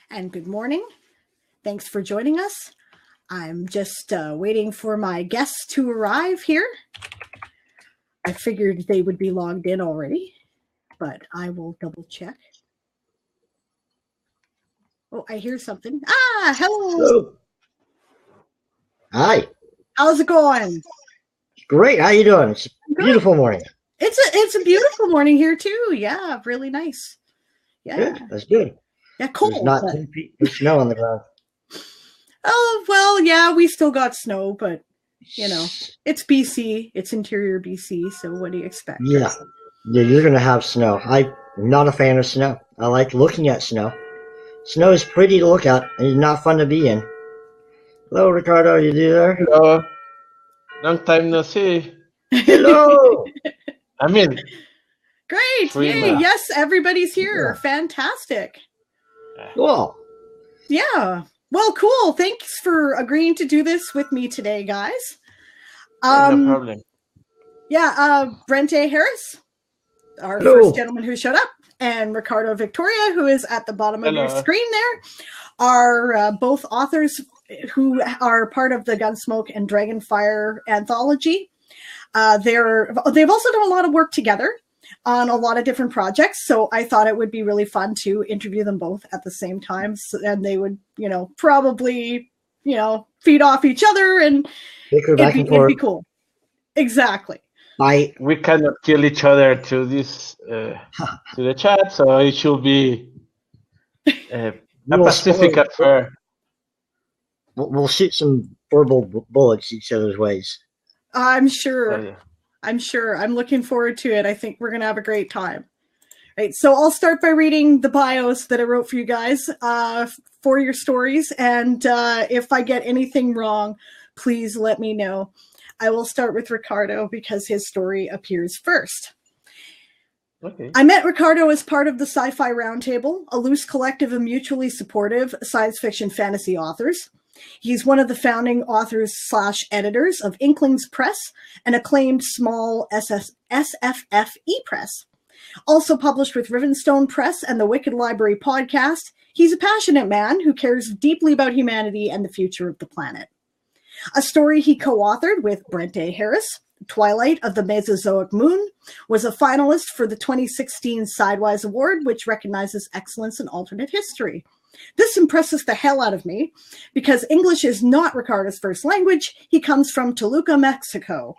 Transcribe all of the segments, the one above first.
and good morning. Thanks for joining us. I'm just waiting for my guests to arrive here. I figured they would be logged in already, but I will double check. Oh, I hear something. Ah, hello. Hi. How's it going? Great. How you doing? It's a beautiful morning. It's a beautiful morning here too. Yeah, really nice. Yeah. Good. That's good. Yeah, cold. There's not 10 feet of snow on the ground. Oh, well, yeah, we still got snow, but, you know, it's BC. It's interior BC, so what do you expect? Yeah. Yeah, you're going to have snow. I'm not a fan of snow. I like looking at snow. Snow is pretty to look at and not fun to be in. Hello, Ricardo. Are you there? Hello. Long time no see. Hello. Great. Yay. Yes, everybody's here. Yeah. Fantastic. Cool. Yeah. Well, cool. Thanks for agreeing to do this with me today, guys. No problem. Yeah, Brent A. Harris, our first gentleman who showed up, and Ricardo Victoria, who is at the bottom of your screen there, are both authors who are part of the Gunsmoke and Dragonfire anthology. They've also done a lot of work together on a lot of different projects, so I thought it would be really fun to interview them both at the same time, and they would, probably, feed off each other, and it'd be cool. Exactly. We cannot kill each other to this to the chat, so it should be a pacific affair. We'll shoot some verbal bullets each other's ways. I'm sure. Oh, yeah. I'm sure. I'm looking forward to it. I think we're going to have a great time. Right. So I'll start by reading the bios that I wrote for you guys for your stories. And if I get anything wrong, please let me know. I will start with Ricardo because his story appears first. Okay. I met Ricardo as part of the Sci-Fi Roundtable, a loose collective of mutually supportive science fiction fantasy authors. He's one of the founding authors/editors of Inklings Press, an acclaimed small SFF e-press. Also published with Rivenstone Press and the Wicked Library podcast, he's a passionate man who cares deeply about humanity and the future of the planet. A story he co-authored with Brent A. Harris, Twilight of the Mesozoic Moon, was a finalist for the 2016 Sidewise Award, which recognizes excellence in alternate history. This impresses the hell out of me because English is not Ricardo's first language. He comes from Toluca, Mexico.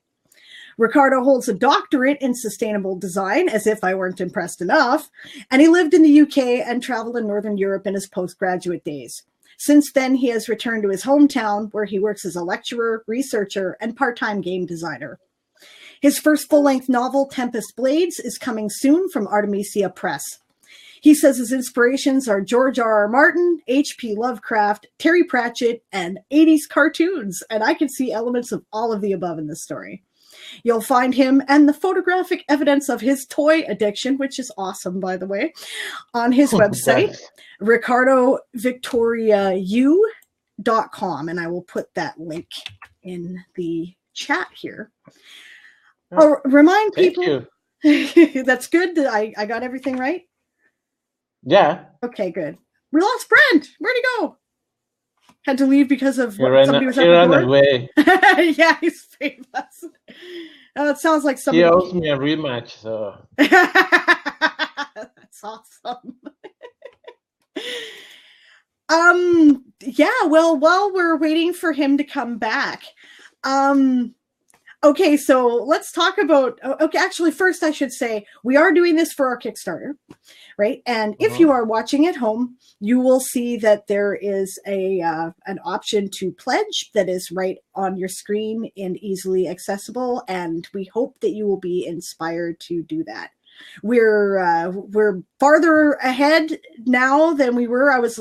Ricardo holds a doctorate in sustainable design, as if I weren't impressed enough, and he lived in the UK and traveled in Northern Europe in his postgraduate days. Since then, he has returned to his hometown, where he works as a lecturer, researcher, and part-time game designer. His first full-length novel, Tempest Blades, is coming soon from Artemisia Press. He says his inspirations are George R.R. Martin, H.P. Lovecraft, Terry Pratchett, and 80s cartoons, and I can see elements of all of the above in this story. You'll find him and the photographic evidence of his toy addiction, which is awesome, by the way, on his website, ricardovictoriau.com, and I will put that link in the chat here. I'll remind people. That's good. I got everything right? Yeah. Okay, good. We lost Brent. Where'd he go? Had to leave because of somebody was at the door. Away. Yeah, he's famous. It sounds like somebody. He owes me a rematch, so. That's awesome. Yeah, well, while we're waiting for him to come back, okay, so let's talk about, okay, actually, first I should say, we are doing this for our Kickstarter, right? And if you are watching at home, you will see that there is an option to pledge that is right on your screen and easily accessible, and we hope that you will be inspired to do that. We're farther ahead now than we were. I was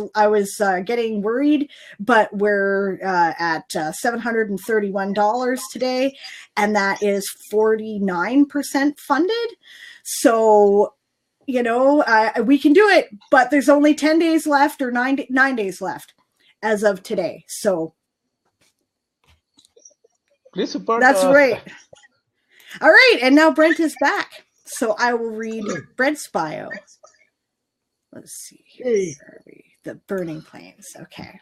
getting worried, but we're at $731 today, and that is 49% funded. So, we can do it, but there's only 10 days left or 9 days left as of today. So please support that's us. right. All right, and now Brent is back. So I will read Brent's bio. Let's see here. The Burning Plains. Okay.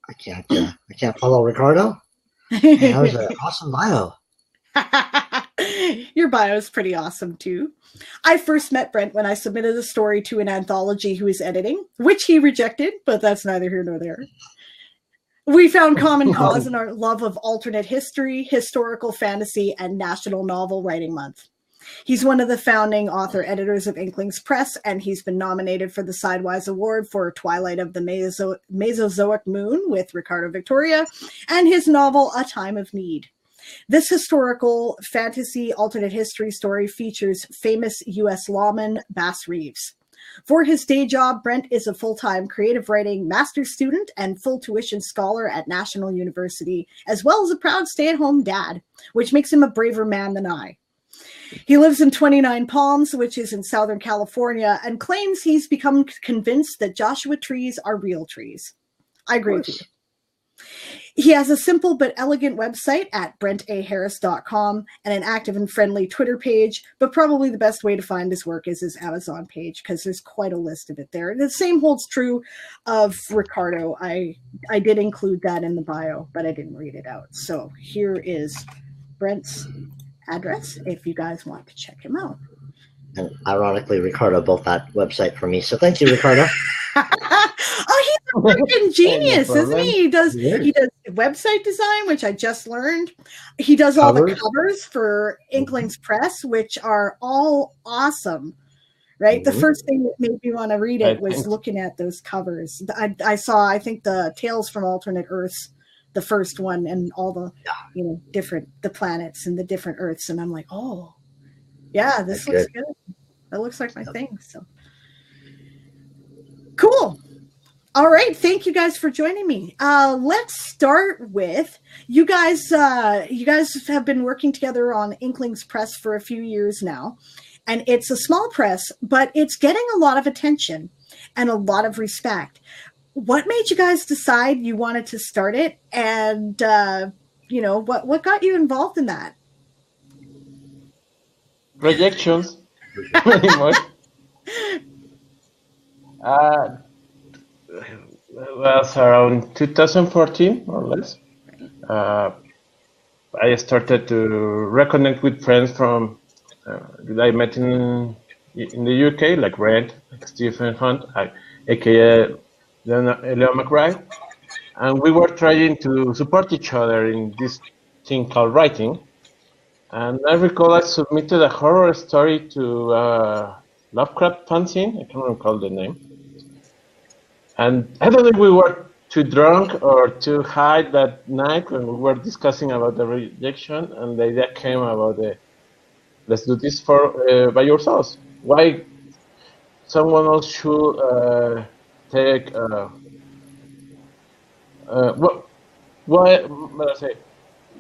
I can't follow Ricardo. Man, that was an awesome bio. Your bio is pretty awesome too. I first met Brent when I submitted a story to an anthology he was editing, which he rejected, but that's neither here nor there. We found common cause in our love of alternate history, historical fantasy, and National Novel Writing Month. He's one of the founding author editors of Inklings Press, and he's been nominated for the Sidewise Award for Twilight of the Mesozoic Moon with Ricardo Victoria, and his novel A Time of Need. This historical fantasy alternate history story features famous U.S. lawman Bass Reeves. For his day job, Brent is a full-time creative writing master's student and full tuition scholar at National University, as well as a proud stay-at-home dad, which makes him a braver man than I. He lives in 29 Palms, which is in Southern California, and claims he's become convinced that Joshua trees are real trees. I agree with you. He has a simple but elegant website at brentaharris.com and an active and friendly Twitter page, but probably the best way to find his work is his Amazon page because there's quite a list of it there. The same holds true of Ricardo. I did include that in the bio, but I didn't read it out. So here is Brent's address if you guys want to check him out. And ironically, Ricardo built that website for me. So thank you, Ricardo. Oh, he's a freaking genius, isn't he? He does website design, which I just learned. He does all the covers for Inklings Press, which are all awesome. Right? The first thing that made me want to read it was looking at those covers. I saw, I think, the Tales from Alternate Earths, the first one, and all the the planets and the different Earths, and I'm like, oh, yeah, this looks good. That looks like my thing. So cool. All right, thank you guys for joining me. Let's start with you guys. You guys have been working together on Inklings Press for a few years now, and it's a small press, but it's getting a lot of attention and a lot of respect. What made you guys decide you wanted to start it, and what got you involved in that? Rejections, pretty much. Was around 2014 or less. I started to reconnect with friends from that I met in the UK, like Brent, like Stephen Hunt, aka Leo McBride, and we were trying to support each other in this thing called writing. And I recall I submitted a horror story to Lovecraft fanzine. I can't recall the name. And I don't think we were too drunk or too high that night when we were discussing about the rejection, and the idea came about let's do this for by yourselves. Why someone else should take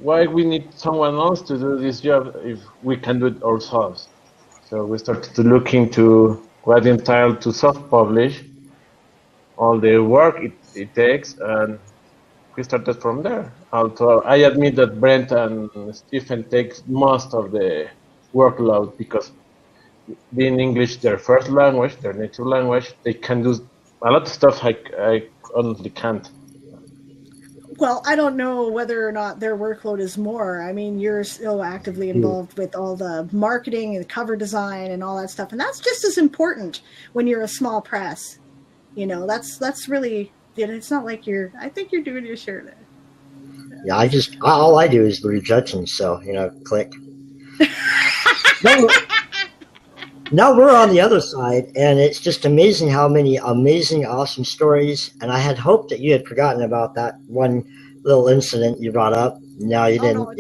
why we need someone else to do this job if we can do it ourselves? So we started to look into what entailed to self-publish, all the work it takes, and we started from there. Although I admit that Brent and Stephen take most of the workload because being English their first language, their native language, they can do a lot of stuff I honestly can't. Well, I don't know whether or not their workload is more. I mean, you're still actively involved with all the marketing and cover design and all that stuff, and that's just as important when you're a small press. That's really. It's not like I think you're doing your share there. Yeah, all I do is the rejections. So click. Now we're on the other side, and it's just amazing how many amazing, awesome stories. And I had hoped that you had forgotten about that one little incident you brought up. No, you didn't.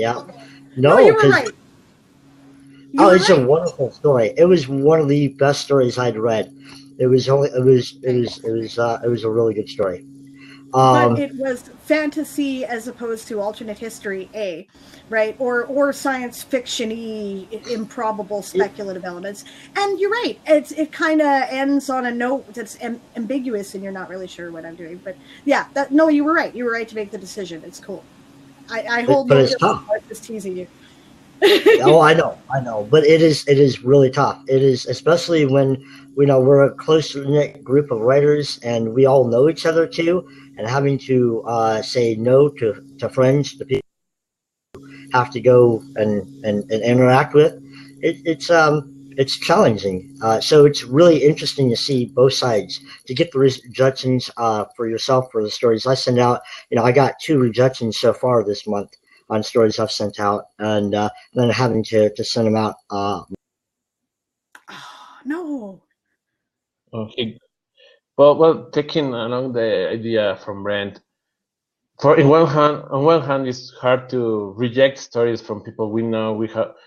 No, you were right. It's a wonderful story. It was one of the best stories I'd read. It was a really good story. But it was fantasy as opposed to alternate history, right? Or science fiction-y, improbable, speculative elements. And you're right. It kind of ends on a note that's ambiguous, and you're not really sure what I'm doing. But yeah, you were right. You were right to make the decision. It's cool. I hold no guilt. I was just teasing you. Oh, I know, but it is really tough. It is, especially when we're a close knit group of writers and we all know each other too, and having to say no to friends, to people who have to go and interact with. It's challenging. So it's really interesting to see both sides, to get the rejections for yourself for the stories I send out. I got 2 rejections so far this month on stories I've sent out, and then having to send them out. No. Okay. Well, taking along the idea from Brent, on one hand, it's hard to reject stories from people we know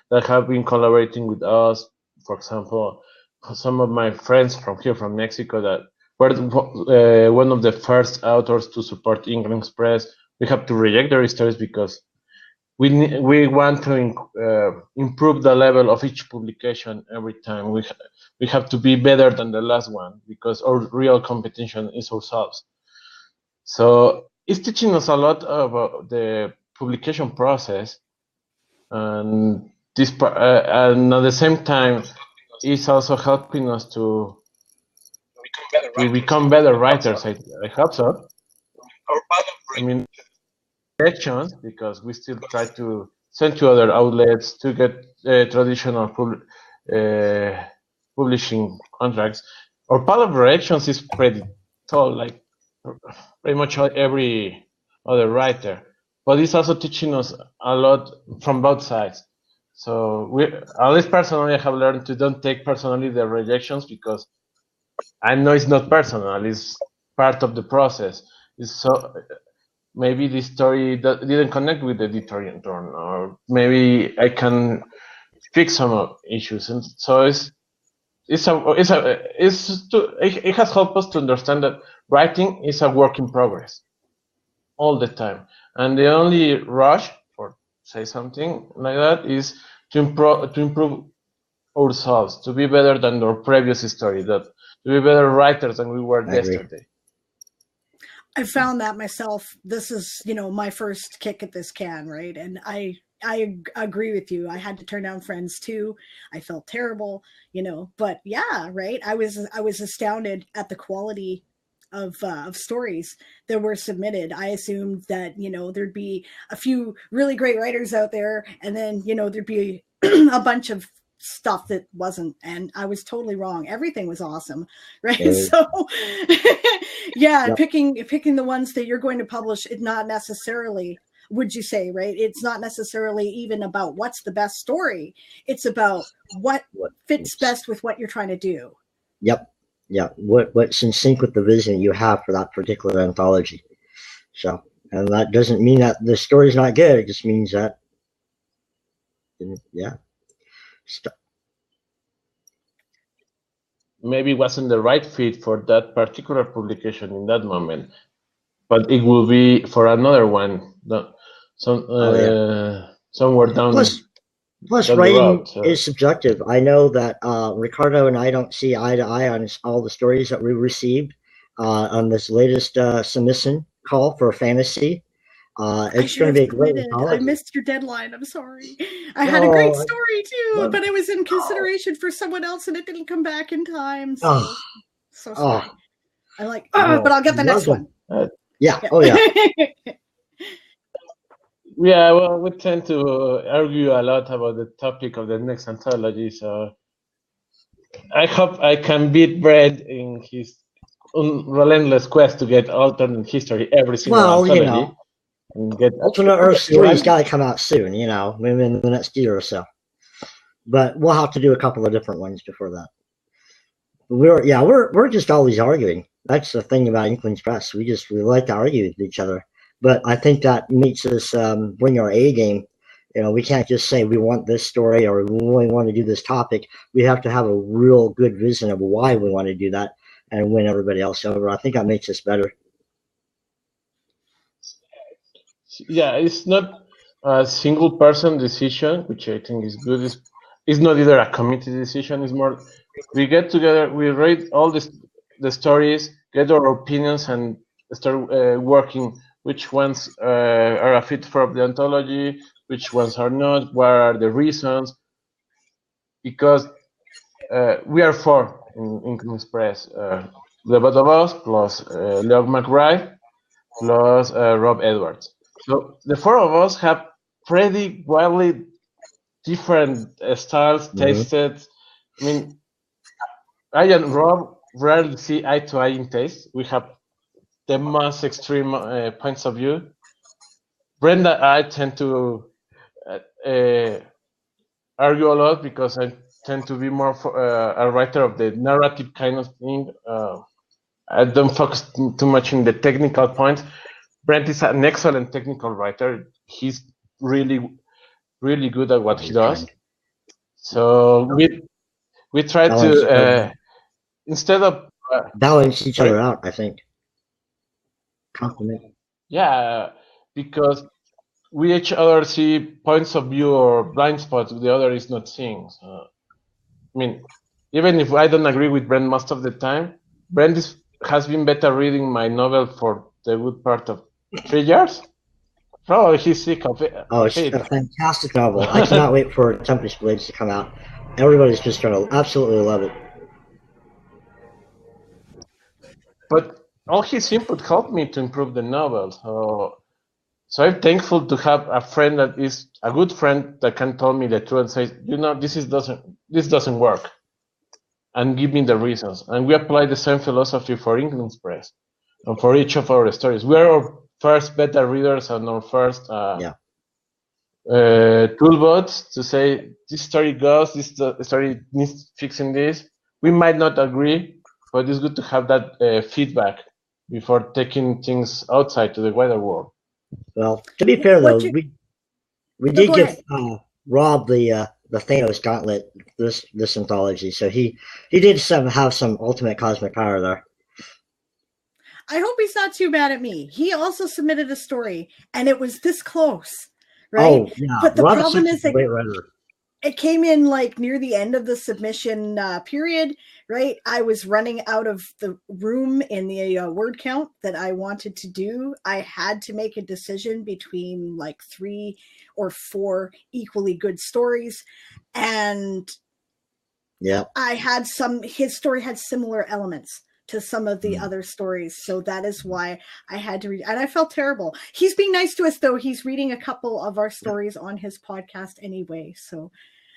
that have been collaborating with us. For example, some of my friends from Mexico, that were one of the first authors to support England's press. We have to reject their stories because we want to improve the level of each publication every time. We have to be better than the last one because our real competition is ourselves. So it's teaching us a lot about the publication process, and and at the same time, it's also helping us to become better writers. I hope so. I mean, rejections, because we still try to send to other outlets to get traditional publishing contracts. Our part of rejections is pretty tall, like pretty much every other writer, but it's also teaching us a lot from both sides. So at least personally, I have learned to don't take personally the rejections, because I know it's not personal; it's part of the process. So maybe this story didn't connect with the editorial turn, or maybe I can fix some issues, and so it has helped us to understand that writing is a work in progress all the time, and the only rush, or say something like that, is to improve ourselves, to be better than our previous story, to be better writers than we were yesterday. I found that myself. This is, my first kick at this can, right? And I agree with you. I had to turn down friends too. I felt terrible, but yeah, right. I was astounded at the quality of stories that were submitted. I assumed that, there'd be a few really great writers out there, and then, there'd be a bunch of stuff that wasn't, and I was totally wrong. Everything was awesome, right? So yeah, yep. picking the ones that you're going to publish, it not necessarily, would you say, right? It's not necessarily even about what's the best story. It's about what fits best with what you're trying to do. Yep. Yeah. What's in sync with the vision you have for that particular anthology. So, and that doesn't mean that the story's not good. It just means that, yeah. Maybe wasn't the right fit for that particular publication in that moment, but it will be for another one. Somewhere down. Plus writing is subjective. I know that Ricardo and I don't see eye to eye on all the stories that we received on this latest submission call for fantasy. It's going to be a great anthology. I missed your deadline. I'm sorry. I had a great story too, but it was in consideration for someone else, and it didn't come back in time. So sorry. I'm like, but I'll get the next one. Yeah. Oh yeah. Yeah. Well, we tend to argue a lot about the topic of the next anthology, so I hope I can beat Brent in his relentless quest to get alternate history every single anthology. Alternate Earth story's got to come out soon, maybe in the next year or so. But we'll have to do a couple of different ones before that. We're just always arguing. That's the thing about Inklings Press. We like to argue with each other. But I think that makes us bring our A game. We can't just say we want this story or we only want to do this topic. We have to have a real good vision of why we want to do that and win everybody else over. I think that makes us better. Yeah, it's not a single person decision, which I think is good. It's not either a committee decision. It's more, we get together, we read all the stories, get our opinions, and start working which ones are a fit for the anthology, which ones are not, what are the reasons, because we are four in Inkling Express, the both of us, plus Leo McBride, plus Rob Edwards. So the four of us have pretty wildly different styles, tastes. I mean, I and Rob rarely see eye to eye in taste. We have the most extreme points of view. Brent and I tend to argue a lot because I tend to be more a writer of the narrative kind of thing. I don't focus too much in the technical points. Brent is an excellent technical writer. He's really, really good at what he does. So we try to instead of balance each other out, I think. Compliment. Yeah, because we each other see points of view or blind spots the other is not seeing. So, I mean, even if I don't agree with Brent most of the time, Brent has been better reading my novel for the good part of 3 years. Probably he's sick of it. Oh, it's a fantastic novel. I cannot wait for Tempest Blades to come out. Everybody's just going to absolutely love it. But all his input helped me to improve the novel. So I'm thankful to have a friend that is a good friend that can tell me the truth and say, you know, this doesn't work, and give me the reasons. And we apply the same philosophy for Inkling Express and for each of our stories. We are our first beta readers and our first toolbots to say this story goes, this story needs fixing this. We might not agree, but it's good to have that feedback before taking things outside to the wider world. Well, to be fair though, we did give Rob the Thanos gauntlet this anthology, so he did have some ultimate cosmic power there. I hope he's not too mad at me. He also submitted a story, and it was this close, right? Oh, yeah. But the Rob's problem is that it came in like near the end of the submission period, right? I was running out of the room in the word count that I wanted to do. I had to make a decision between like 3 or 4 equally good stories. And yeah, his story had similar elements to some of the other stories. So that is why I had to read. And I felt terrible. He's being nice to us, though. He's reading a couple of our stories on his podcast anyway. So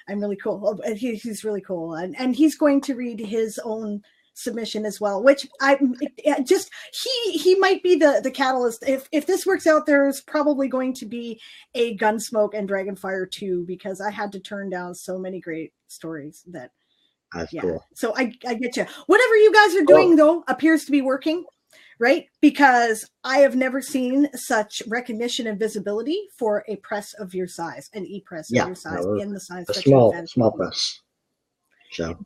I'm really cool. He's really cool. And he's going to read his own submission as well, which he might be the catalyst. If this works out, there's probably going to be a Gunsmoke and Dragonfire 2, because I had to turn down so many great stories that that's cool. So I get you. Whatever you guys are doing, though, appears to be working, right? Because I have never seen such recognition and visibility for a press of your size, an e-press of your size in the science fiction. Small press. So.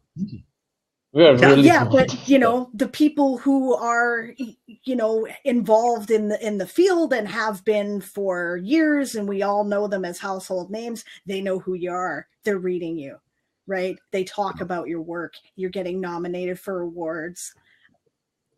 We are really but you know, the people who are, you know, involved in the field and have been for years, and we all know them as household names, they know who you are. They're reading you. Right? They talk about your work. You're getting nominated for awards.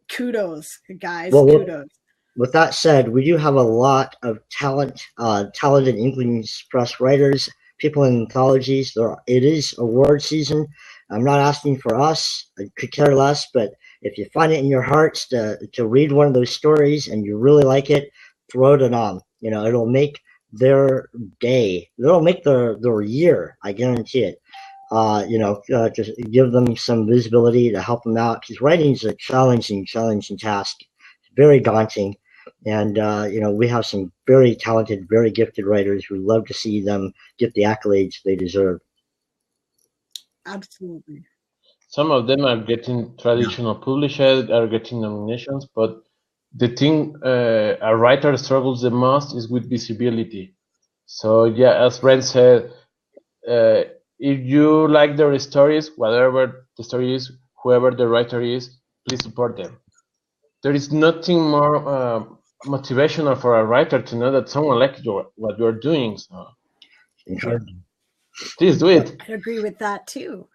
Kudos, guys. Kudos. With that said, we do have a lot of talented Inkling Express writers, people in anthologies. It is award season. I'm not asking for us. I could care less, but if you find it in your hearts to read one of those stories and you really like it, throw it on. You know, it'll make their day. It'll make their year. I guarantee it. Just give them some visibility to help them out, because writing is a challenging task. It's very daunting. And, we have some very talented, very gifted writers who love to see them get the accolades they deserve. Absolutely. Some of them are getting traditional publishers, are getting nominations, but the thing a writer struggles the most is with visibility. So, yeah, as Brent said, if you like their stories, whatever the story is, whoever the writer is, please support them. There is nothing more motivational for a writer to know that someone likes what you're doing. So, please do it. I agree with that too.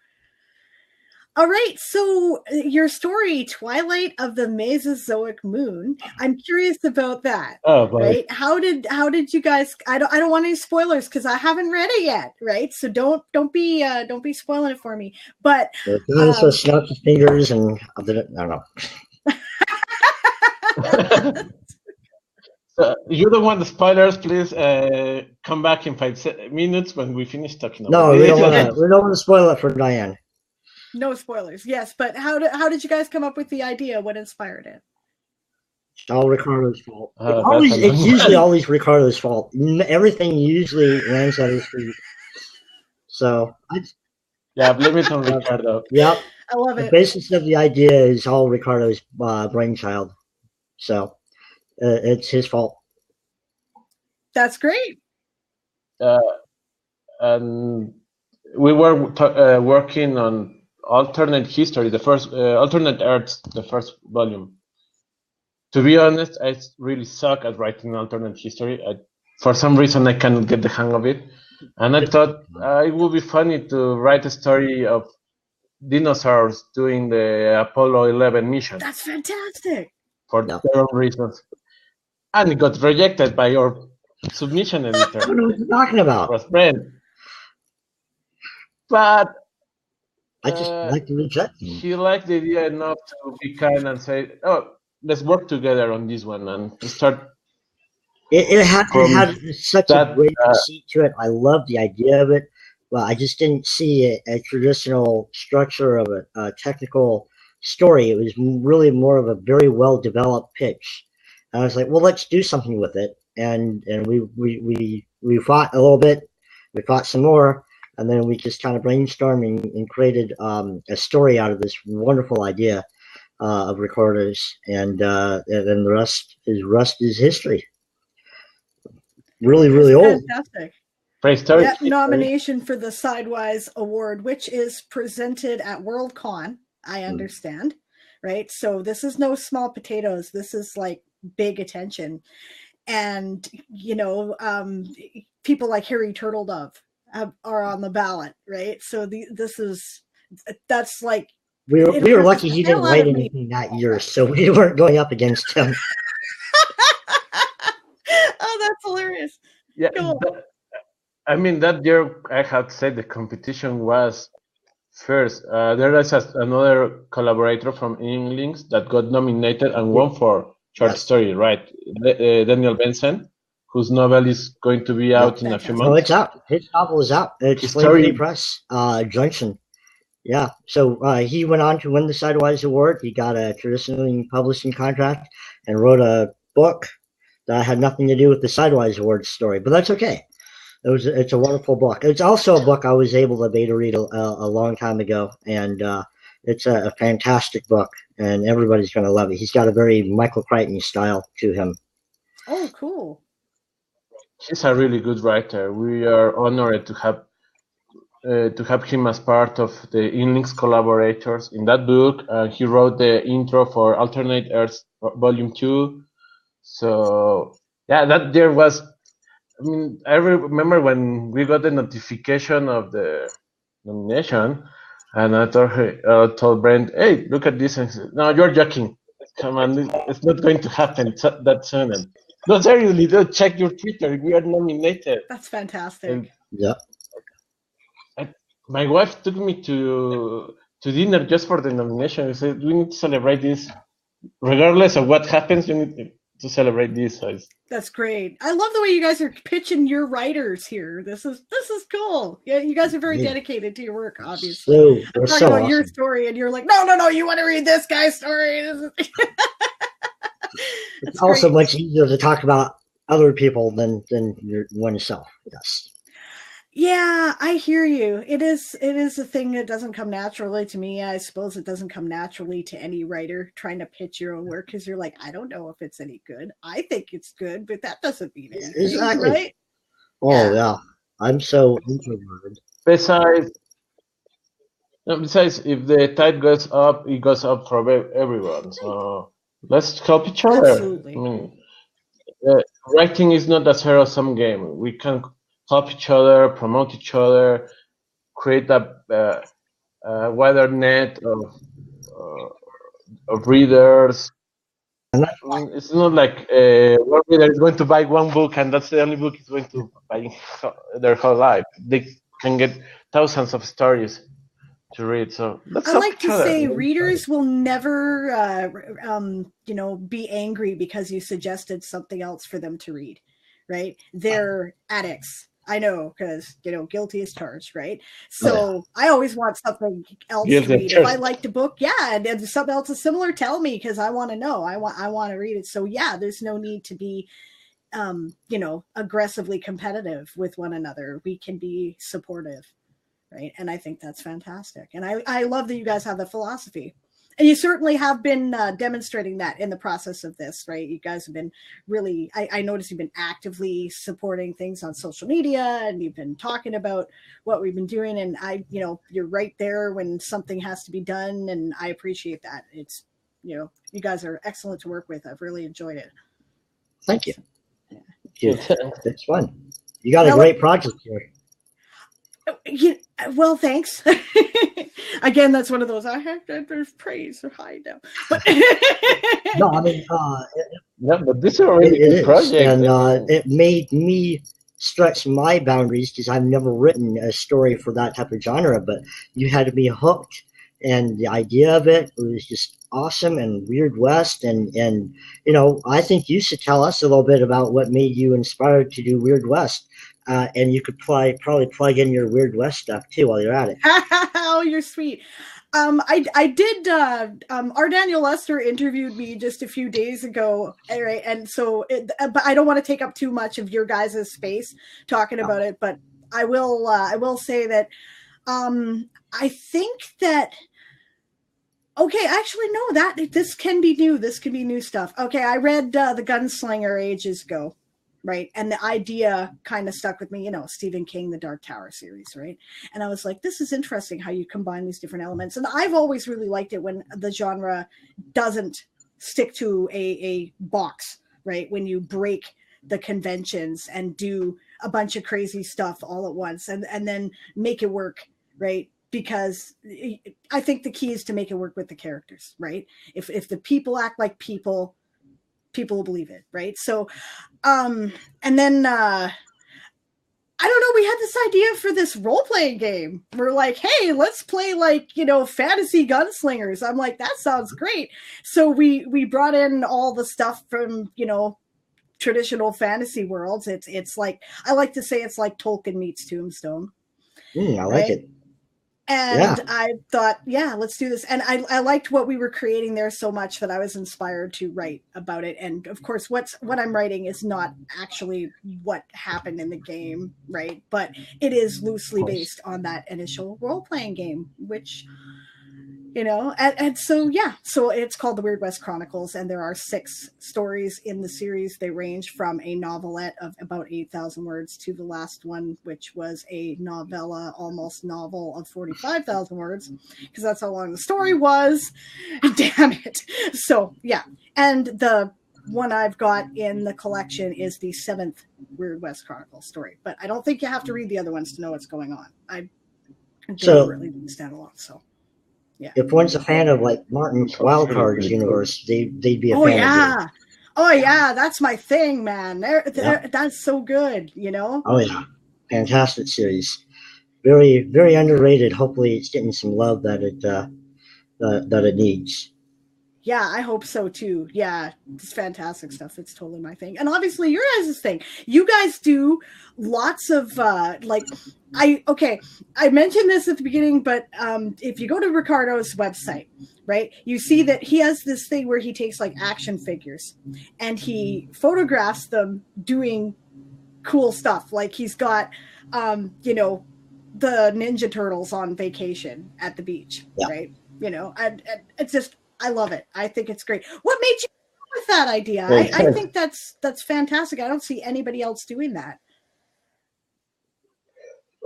All right, so your story, Twilight of the Mesozoic Moon. I'm curious about that. Oh, boy. Right? How did you guys? I don't want any spoilers because I haven't read it yet. Right? So don't be spoiling it for me. But so snap his fingers and I don't know. So you don't want the spoilers, please come back in 5 minutes when we finish talking about No, it. we don't want to spoil it for Diane. No spoilers. Yes, but how did you guys come up with the idea? What inspired it? All Ricardo's fault. It's usually always Ricardo's fault. Everything usually lands at his feet. So yeah, blame it on Ricardo. Yep. I love it. The basis of the idea is all Ricardo's brainchild. So it's his fault. That's great. And we were working on alternate history, the first alternate Earths, the first volume. To be honest, I really suck at writing alternate history. For some reason, I cannot get the hang of it. And I thought it would be funny to write a story of dinosaurs doing the Apollo 11 mission. That's fantastic. For their own reasons. And it got rejected by your submission editor. I don't know what you're talking about. Was Brent. But I just like to reject him. He liked the idea enough to be kind and say, "Oh, let's work together on this one," and to start. It had such a great conceit to it. I love the idea of it, but I just didn't see a traditional structure of a technical story. It was really more of a very well developed pitch. And I was like, well, let's do something with it. And we fought a little bit. We fought some more. And then we just kind of brainstormed and created a story out of this wonderful idea of Ricardo's, and then the rest is history. Really, really old. Fantastic. Prehistoric nomination for the Sidewise Award, which is presented at Worldcon. I understand, right? So this is no small potatoes. This is like big attention, and people like Harry Turtledove are on the ballot, right? So that's like we were lucky he didn't write anything that year, so we weren't going up against him. Oh, that's hilarious. Yeah, that year I have to say the competition was fierce. There is another collaborator from Inklings that got nominated and won for short story, right? Daniel Benson, whose novel is going to be out in a few months. Oh, it's out. His novel is out. It's Flame Press, Junction. Yeah. So he went on to win the Sidewise Award. He got a traditionally publishing contract and wrote a book that had nothing to do with the Sidewise Award story, but that's okay. It's a wonderful book. It's also a book I was able to beta read a long time ago, and it's a fantastic book, and everybody's going to love it. He's got a very Michael Crichton style to him. Oh, cool. He's a really good writer. We are honored to have him as part of the Inklings collaborators in that book. He wrote the intro for Alternate Earths Volume 2. So, yeah, that year was... I remember when we got the notification of the nomination, and I told Brent, "Hey, look at this." And he said, "No, you're joking. Come on, it's not going to happen that soon." And, no, seriously, don't check your Twitter. We are nominated. That's fantastic. And yeah. My wife took me to dinner just for the nomination. She said, "We need to celebrate this, regardless of what happens. You need to celebrate this." That's great. I love the way you guys are pitching your writers here. This is cool. Yeah, you guys are very dedicated to your work, obviously. I'm talking about your story, and you're like, no, you want to read this guy's story. It's also much easier to talk about other people than oneself. Yes. Yeah, I hear you. It is a thing that doesn't come naturally to me. I suppose it doesn't come naturally to any writer trying to pitch your own work, because you're like, I don't know if it's any good. I think it's good, but that doesn't mean anything, exactly. Right? Oh yeah. I'm so introverted. Besides, if the tide goes up, it goes up for everyone. So let's help each other. Absolutely. Writing is not a zero-sum game. We can help each other, promote each other, create a wider net of readers. It's not like one reader is going to buy one book and that's the only book he's going to buy their whole life. They can get thousands of stories to read. So that's I like to say readers will never, be angry because you suggested something else for them to read, right? They're addicts. I know, because, guilty as charged, right? So I always want something else to read. If I liked a book, and if something else is similar, tell me, because I want to know. I want to read it. So yeah, there's no need to be, aggressively competitive with one another. We can be supportive, right? And I think that's fantastic. And I love that you guys have the philosophy. And you certainly have been demonstrating that in the process of this, right? You guys have been really, I noticed you've been actively supporting things on social media, and you've been talking about what we've been doing. And you're right there when something has to be done. And I appreciate that. It's, you guys are excellent to work with. I've really enjoyed it. Thank you. Yeah. It's fun. You got a great project here. Well, thanks. Again, that's one of those. I have to praise or high now. But no, I mean, but this is a really good project, and it made me stretch my boundaries because I've never written a story for that type of genre. But you had me hooked, and the idea of it was just awesome. And Weird West, and I think you should tell us a little bit about what made you inspired to do Weird West. And you could probably plug in your Weird West stuff too while you're at it. Oh, you're sweet. I did. Our Daniel Lester interviewed me just a few days ago, right? And so, but I don't want to take up too much of your guys' space talking about it. But I will say that I think that. Okay, actually, no. This can be new. This can be new stuff. Okay, I read The Gunslinger ages ago. Right. And the idea kind of stuck with me, Stephen King, the Dark Tower series. Right. And I was like, this is interesting how you combine these different elements. And I've always really liked it when the genre doesn't stick to a box. Right. When you break the conventions and do a bunch of crazy stuff all at once and then make it work. Right. Because I think the key is to make it work with the characters. Right. If the people act like people will believe it, right? So, and then I don't know. We had this idea for this role-playing game. We're like, hey, let's play fantasy gunslingers. I'm like, that sounds great. So we brought in all the stuff from traditional fantasy worlds. It's like, I like to say it's like Tolkien meets Tombstone. I like it. And I thought, let's do this. And I liked what we were creating there so much that I was inspired to write about it. And of course, what I'm writing is not actually what happened in the game, right? But it is loosely based on that initial role-playing game, which, and so, so it's called The Weird West Chronicles, and there are 6 stories in the series. They range from a novelette of about 8,000 words to the last one, which was a novella, almost novel of 45,000 words, because that's how long the story was. Damn it. So, and the one I've got in the collection is the 7th Weird West Chronicles story, but I don't think you have to read the other ones to know what's going on. I deliberately didn't stand alone, so. Yeah. If one's a fan of Martin's Wildcards universe, they'd be a fan of it. Oh yeah, that's my thing, man. That's so good, Oh yeah, fantastic series. Very, very underrated. Hopefully, it's getting some love that it needs. Yeah, I hope so too. Yeah, it's fantastic stuff. It's totally my thing. And obviously your guys' thing. You guys do lots of I mentioned this at the beginning, but if you go to Ricardo's website, right, you see that he has this thing where he takes action figures and he photographs them doing cool stuff. Like he's got the Ninja Turtles on vacation at the beach, right? And it's just, I love it. I think it's great. What made you come with that idea? I think that's fantastic. I don't see anybody else doing that.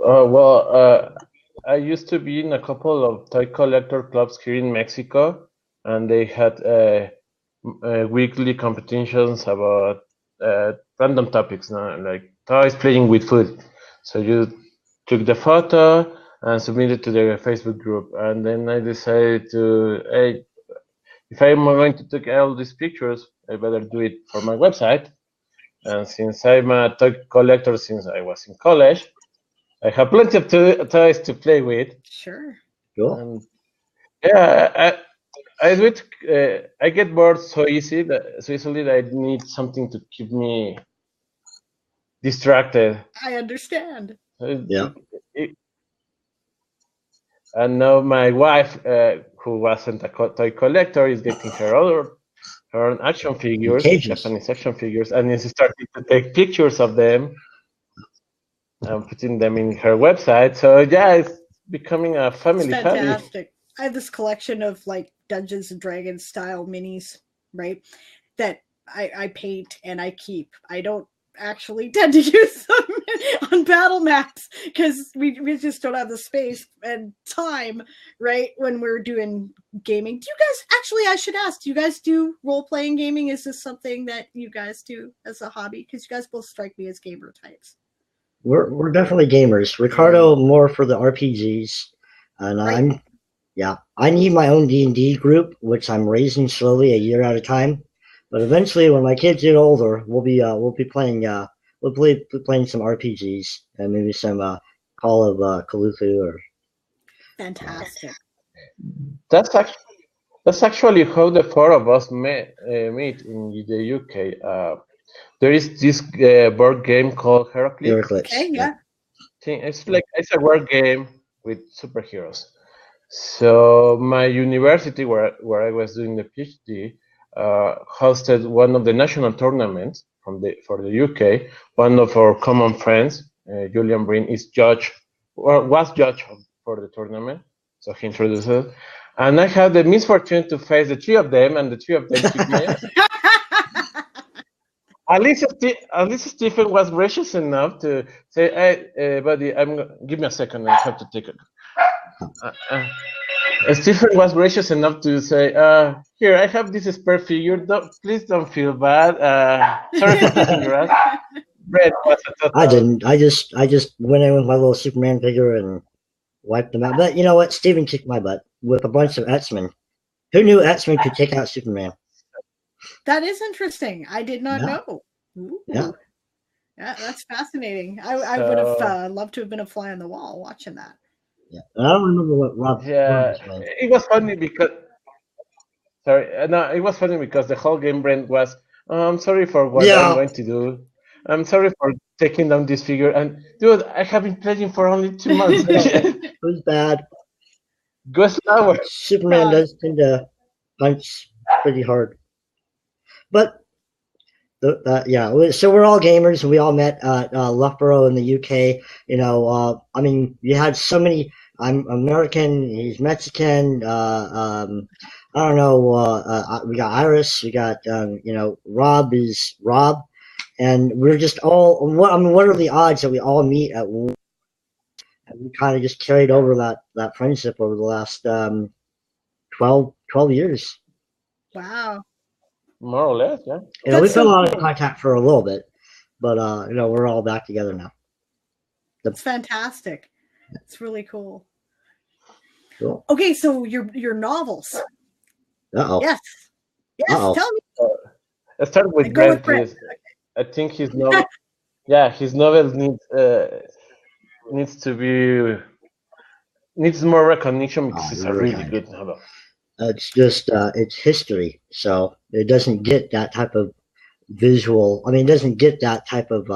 I used to be in a couple of toy collector clubs here in Mexico, and they had weekly competitions about random topics, like toys playing with food. So you took the photo, and submitted to the Facebook group. And then I decided to, hey, if I'm going to take all these pictures, I better do it for my website. And since I'm a toy collector since I was in college, I have plenty of toys to play with. Sure. Cool. And yeah, I do it. I get bored so easily that I need something to keep me distracted. I understand. Yeah. And now my wife, who wasn't a toy collector, is getting her own action figures, Japanese action figures, and is starting to take pictures of them and putting them in her website. So yeah, it's becoming a family hobby. Fantastic. I have this collection of like Dungeons and Dragons style minis, right? That I paint and I keep. I don't actually tend to use them on battle maps because we just don't have the space and time, right? When we're doing gaming. Do you guys actually, I should ask, do you guys do role-playing gaming? Is this something that you guys do as a hobby? Because you guys both strike me as gamer types. We're definitely gamers. Ricardo more for the RPGs, and Right. I need my own D&D group, which I'm raising slowly, a year at a time. But eventually, when my kids get older, we'll be playing some RPGs and maybe some Call of Cthulhu or. Fantastic. That's actually how the four of us meet in the UK. There is this board game called Heracles. Okay, yeah. It's a word game with superheroes. So my university, where I was doing the PhD, hosted one of the national tournaments for the UK. One of our common friends, Julian Breen, was judge for the tournament. So he introduced us, and I had the misfortune to face the three of them, and the three of them kicked my ass. At least Stephen was gracious enough to say, "Hey, buddy, give me a second. I have to take it." Stephen was gracious enough to say, "Here, I have this spare figure. Please don't feel bad. Sorry for kicking your ass." Brent was a total. I didn't. I just went in with my little Superman figure and wiped them out. But you know what? Stephen kicked my butt with a bunch of X-Men. Who knew X-Men could take out Superman? That is interesting. I did not know. Ooh. Yeah. Yeah, that's fascinating. I would have loved to have been a fly on the wall watching that. Yeah, and I don't remember what Rob. Yeah, it was funny because. Sorry, no, it was funny because the whole game, Brent, was, I'm sorry for what I'm going to do. I'm sorry for taking down this figure. And dude, I have been playing for only 2 months. It was bad. Go slower. Superman does tend to punch pretty hard. But so we're all gamers. We all met at Loughborough in the UK. You know, I mean, you had so many. I'm American. He's Mexican. I don't know. We got Iris. We got Rob is Rob, and we're just all. What are the odds that we all meet at? And we kind of just carried over that friendship over the last 12 years. Wow. More or less, yeah. You know, we've been out of contact for a little bit, but we're all back together now. That's fantastic. It's really cool. Cool. Okay, so your novels. Uh-oh. Yes. Tell me. Let's start with Brent, please. I think his novel, his novel needs more recognition because it's a really good novel. It's just it's history, so it doesn't get that type of visual. I mean, it doesn't get that type of.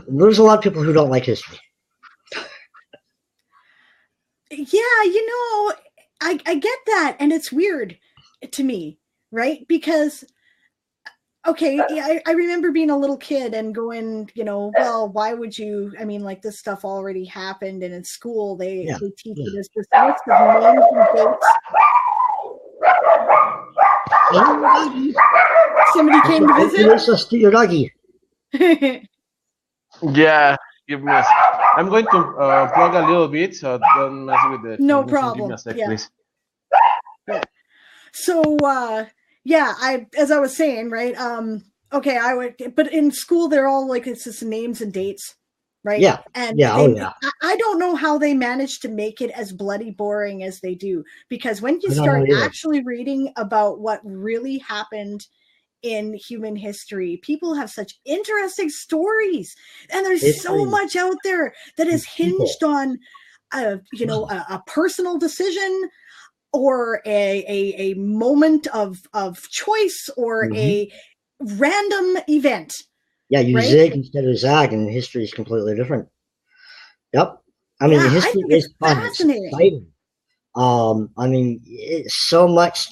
There's a lot of people who don't like history. Yeah, I get that, and it's weird to me, right? Because, okay, I remember being a little kid and going, well, why would you? I mean, like, this stuff already happened, and in school they teach it as just a list of names and dates. Somebody came to visit. Let's just your doggy. Yeah, give me a sec. I'm going to plug a little bit, so don't mess with it. No problem. Give me a sec, please. Yeah. So, as I was saying, right? Okay, but in school they're all like it's just names and dates, right? Yeah. And Yeah. Oh, yeah. I don't know how they managed to make it as bloody boring as they do, because when you I don't know start either. actually reading about what really happened in human history, people have such interesting stories, and there's so History, much out there that is people. hinged on a personal decision, or a moment of choice, or Mhm. a random event, Yeah, you right? zig instead of zag, and history is completely different. Yep. I mean, Yeah, I history think it's is fun. It's fascinating. exciting. I mean, so much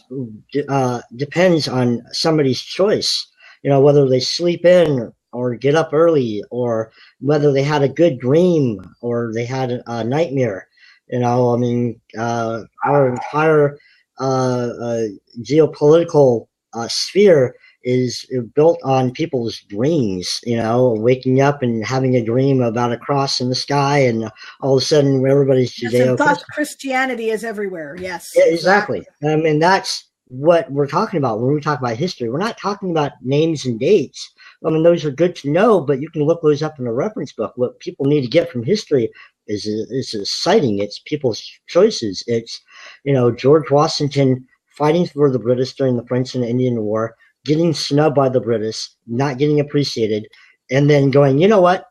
depends on somebody's choice. You know, whether they sleep in or get up early, or whether they had a good dream or they had a nightmare. You know, I mean, our entire geopolitical sphere is built on people's dreams. You know, waking up and having a dream about a cross in the sky, and all of a sudden everybody's Yes, and thus Judeo-Christian. Christianity is everywhere. Yes, Yeah, exactly. exactly. I mean, that's what we're talking about when we talk about history. We're not talking about names and dates. I mean, those are good to know, but you can look those up in a reference book. What people need to get from history is exciting. It's people's choices. It's, you know, George Washington fighting for the British during the French and Indian War, getting snubbed by the British, not getting appreciated, and then going, you know what?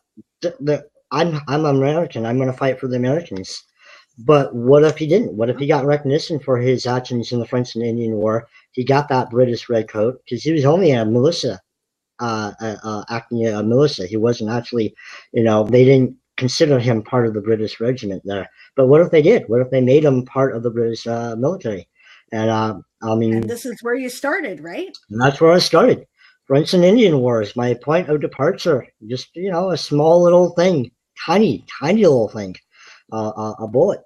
I'm American. I'm going to fight for the Americans. But what if he didn't? What if he got recognition for his actions in the French and Indian War? He got that British red coat because he was only a militia, acting a militia. He wasn't actually, you know, they didn't consider him part of the British regiment there. But what if they did? What if they made him part of the British military? And I And mean, this is where you started, right? that's where I started. French and Indian Wars, my point of departure. Just, you know, a small little thing, tiny, tiny little thing, a bullet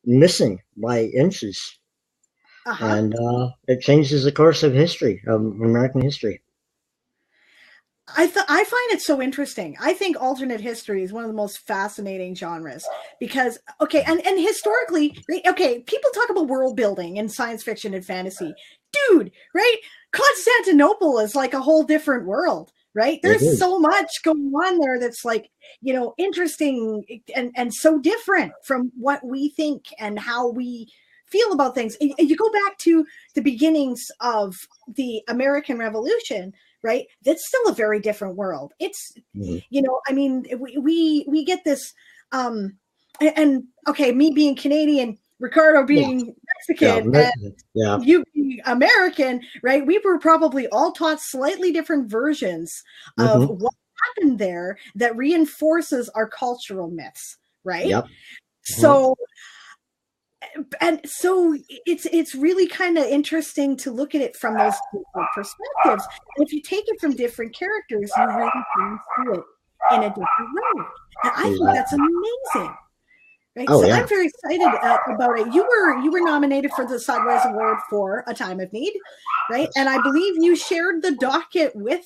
missing by inches, Uh-huh. and it changes the course of history, of American history. I find it so interesting. I think alternate history is one of the most fascinating genres, because okay, and historically, right, okay, people talk about world building in science fiction and fantasy. Dude, right? Constantinople is like a whole different world, right? It There's is. so much going on there that's like, interesting, and so different from what we think and how we feel about things. And you go back to the beginnings of the American Revolution, right? That's still a very different world. It's, Mhm. I mean, we get this, and okay, me being Canadian, Ricardo Yeah, being yeah, Mexican, and yeah. you being American, right? We were probably all taught slightly different versions of Hmm. what happened there that reinforces our cultural myths, right? Yep. Mhm. So, and so it's really kind of interesting to look at it from those different perspectives. And if you take it from different characters, you really can see it in a different way. And I think that's Exactly. amazing. Right. Oh So I'm yeah. very excited about it. You were nominated for the Sideways Award for A Time of Need, right? And I believe you shared the docket with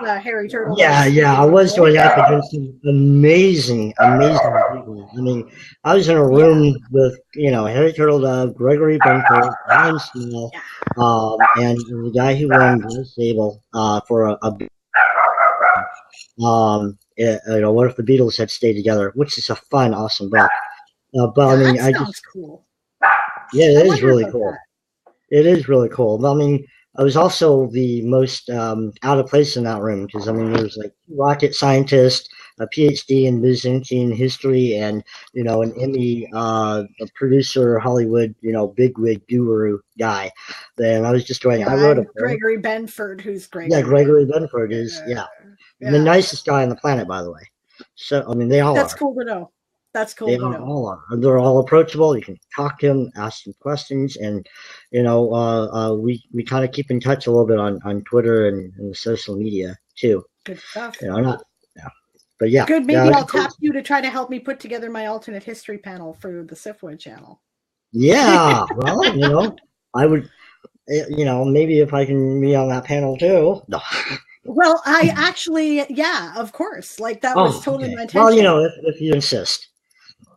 Harry Yeah, Turtle's. yeah. I was doing up against some amazing, amazing people. I mean, I was in a Yeah. room with, you know, Harry Turtledove, Gregory Benford, Ryan Small, Yeah. and the guy who won Blue Sable for you know, what if the Beatles had stayed together, which is a fun, awesome book. But I That mean, sounds cool. yeah, I it is wonder really about cool. that. It is really cool. But I mean, I was also the most out of place in that room because I mean, there was like two rocket scientists, a PhD in Byzantine history, and you know, an Emmy, a producer, Hollywood, you know, bigwig guru guy. Then I was just going. I Yeah, wrote a and poem. Gregory Benford, who's Yeah, Gregory Gregory Benford. Benford is Yeah. yeah the Yeah. nicest guy on the planet, by the way. So I mean, they all That's are. cool to know. That's They cool to are know. all are. They're all approachable. You can talk to them, ask them questions, and you know, we kind of keep in touch a little bit on Twitter and social media too. Good stuff. You know, not yeah, but yeah, Good. yeah, Maybe it's I'll cool. tap you to try to help me put together my alternate history panel for the Sifwood channel. Yeah. Well, you know, I would, you know, maybe if I can be on that panel too. No. Well, I actually, yeah, of course. Like that was Oh, totally okay. my Well, you intention. know, if you insist.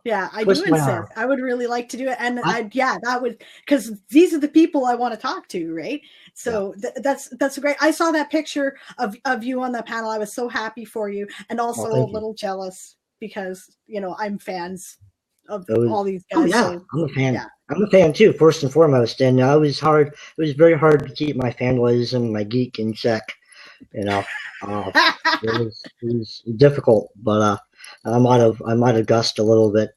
Yeah, I Twist do my insist. arm. I would really like to do it, and that would, because these are the people I want to talk to, right? So that's great. I saw that picture of you on that panel. I was so happy for you, and also a thank you. little jealous because I'm fans of It was, all these oh guys. yeah, So I'm a fan. yeah, I'm a fan too, first and foremost. And it was hard. It was very hard to keep my fanboyism, my geek in check. It was difficult, but I might have gushed a little bit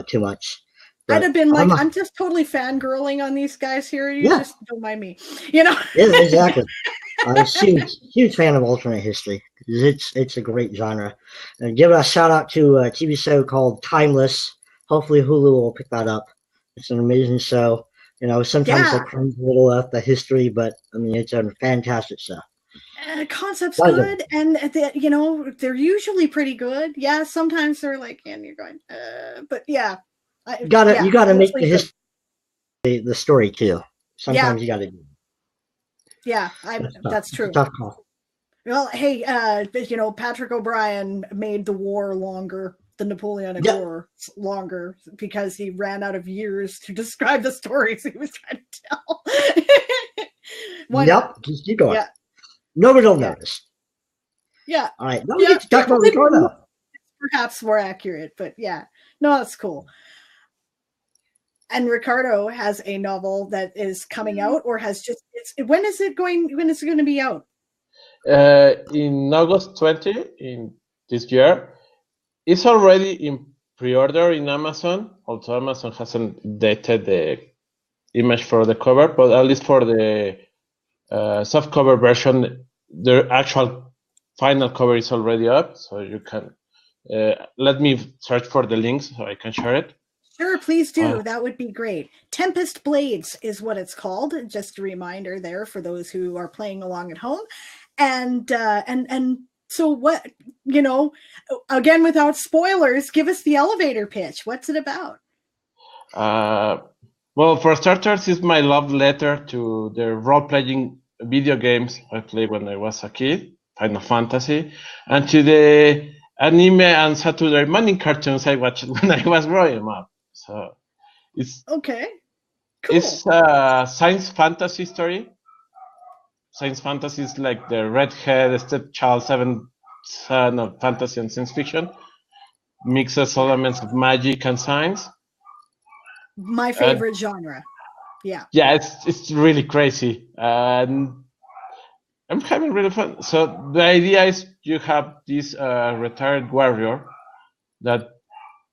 too much. But I'd have been like, I'm just totally fangirling on these guys here. You just don't mind me, Yeah, exactly. I'm a huge fan of alternate history. It's a great genre. And give a shout out to a TV show called Timeless. Hopefully Hulu will pick that up. It's an amazing show. Sometimes I cringe a little at the history, but I mean it's a fantastic show. The concept's good, and they're usually pretty good. Yeah, sometimes they're like, and you're going, but yeah. You gotta make the history the story too. Sometimes you gotta do. Yeah, that's true. Tough call. Well, hey, Patrick O'Brien made the war longer, the Napoleonic War longer, because he ran out of years to describe the stories he was trying to tell. Just keep going. Yeah. Nobody will notice. Yeah. All right. Now we get to talk about Ricardo. Perhaps more accurate, but yeah. No, that's cool. And Ricardo has a novel that is coming out, or has just. When is it going to be out? In August 20 in this year. It's already in pre-order in Amazon. Also, Amazon hasn't dated the image for the cover, but at least for the soft cover version, the actual final cover is already up. So you can let me search for the links so I can share it. Sure, please do. That would be great. Tempest Blades is what it's called. Just a reminder there for those who are playing along at home. And so what, again, without spoilers, give us the elevator pitch. What's it about? Well, for starters, it's my love letter to the role-playing video games I played when I was a kid, Final Fantasy, and to the anime and Saturday morning cartoons I watched when I was growing up. So it's okay. Cool. It's a science fantasy story. Science fantasy is like the redhead stepchild, seventh son of fantasy and science fiction. Mixes elements of magic and science. My favorite genre. Yeah. Yeah, it's really crazy. And I'm having really fun. So the idea is you have this retired warrior that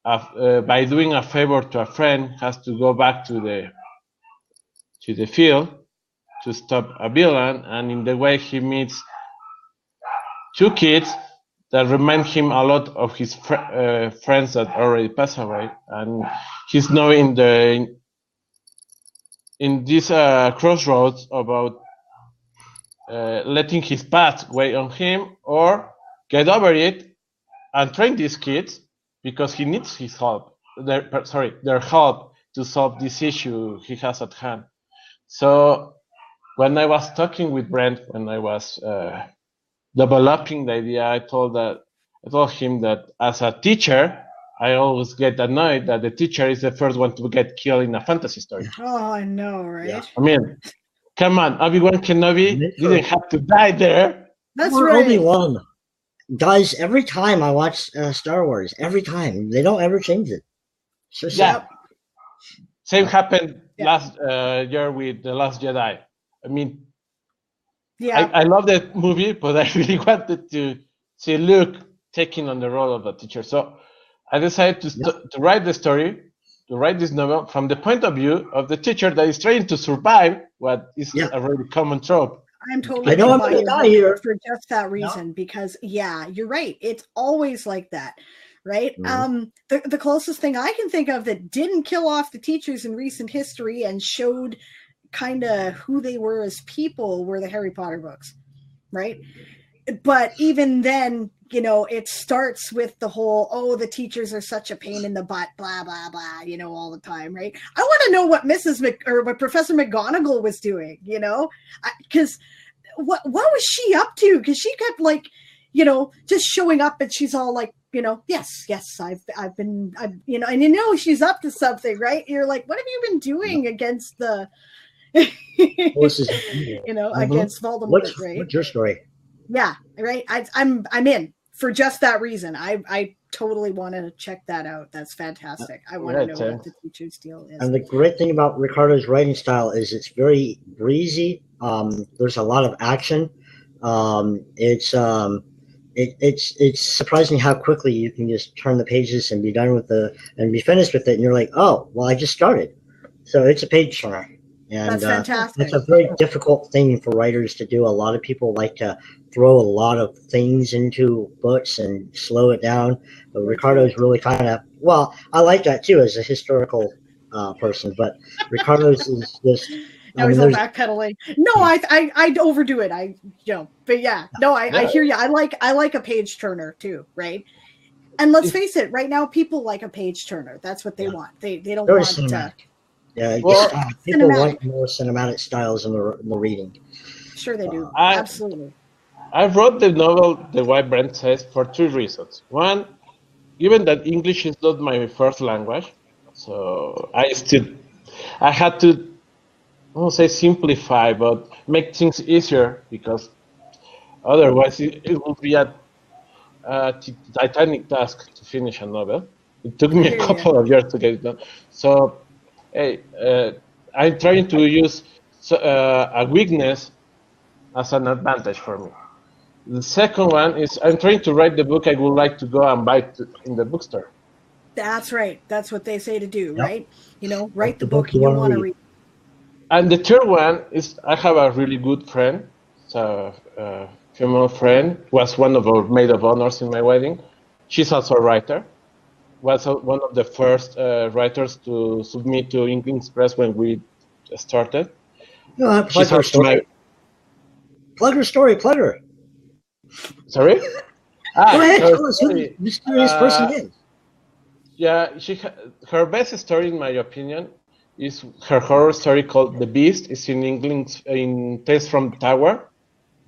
by doing a favor to a friend has to go back to the field to stop a villain, and in the way he meets two kids that remind him a lot of his friends that already passed away, and he's now in this crossroads about letting his past weigh on him or get over it and train these kids because he needs his help. Their help to solve this issue he has at hand. So when I was talking with Brent, when I was developing the idea, I told him that as a teacher, I always get annoyed that the teacher is the first one to get killed in a fantasy story. Oh, I know, right? Yeah. I mean, come on, Obi-Wan Kenobi didn't have to die there. That's right. Obi-Wan. Guys, every time I watch Star Wars, every time they don't ever change it. So Same happened last year with The Last Jedi. I mean, I love that movie, but I really wanted to see Luke taking on the role of a teacher. So I decided to write the story, to write this novel from the point of view of the teacher that is trying to survive what is a really common trope. I'm totally I know I'm going to die here for just that reason, because you're right. It's always like that, right? Mm-hmm. The closest thing I can think of that didn't kill off the teachers in recent history and showed kind of who they were as people were the Harry Potter books, right? But even then, it starts with the whole, the teachers are such a pain in the butt, blah, blah, blah, all the time, right? I want to know what what Professor McGonagall was doing, because what was she up to? Because she kept just showing up and she's all like, yes, I've been, and she's up to something, right? You're like, what have you been doing against the, against Voldemort, right? What's your story? Yeah, right. I'm in for just that reason. I totally want to check that out. That's fantastic. I want to know what the teacher's deal is. And the great thing about Ricardo's writing style is it's very breezy. There's a lot of action. It's surprising how quickly you can just turn the pages and be done with and be finished with it. And you're like, oh, well, I just started. So it's a page turner. And that's fantastic. It's a very difficult thing for writers to do. A lot of people like to throw a lot of things into books and slow it down. But Ricardo's really kind of, I like that too as a historical person. But Ricardo's is just. Now he's all backpedaling. No, I overdo it. But yeah, no, I hear you. I like a page turner too, right? And let's face it, right now people like a page turner. That's what they want. They don't want cinematic. People cinematic. like more cinematic styles in the reading. Sure, they do. Absolutely. I wrote the novel The Way Brent Says for 2 reasons. One, given that English is not my first language, so I had to, I won't say simplify, but make things easier, because otherwise it would be a titanic task to finish a novel. It took me a couple of years to get it done. So, I'm trying to use a weakness as an advantage for me. The second one is I'm trying to write the book I would like to go and buy in the bookstore. That's right. That's what they say to do, right? Write the book you want to read. And the third one is I have a really good friend, a female friend, was one of our maid of honors in my wedding. She's also a writer. Was one of the first writers to submit to Inklings Press when we started. Plug her story. Plug her story. Plug her. Sorry? Go ahead. Tell us who the mysterious person is. Yeah, her best story, in my opinion, is her horror story called The Beast. It's in English, in Tales from the Tower.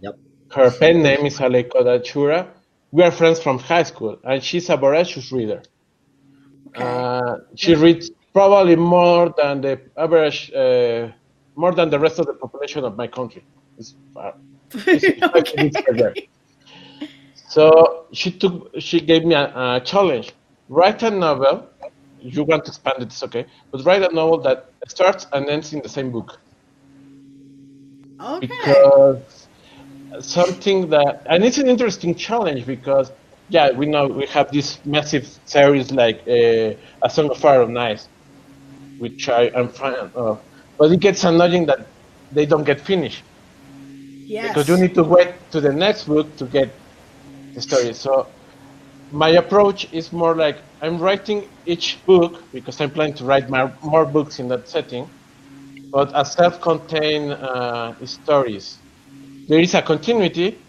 Yep. Her pen name is Aleiko Dachura. We are friends from high school, and she's a voracious reader. Okay. She reads probably more than the average, more than the rest of the population of my country. Okay. So she gave me a challenge. Write a novel. If you want to expand it, it's okay. But write a novel that starts and ends in the same book. Okay. Because something and it's an interesting challenge because, we know we have this massive series like A Song of Fire and Ice, which I'm fan of. But it gets annoying that they don't get finished. Yes. Because you need to wait to the next book to get the story. So my approach is more like I'm writing each book because I'm planning to write more books in that setting, but as self-contained stories. There is a continuity,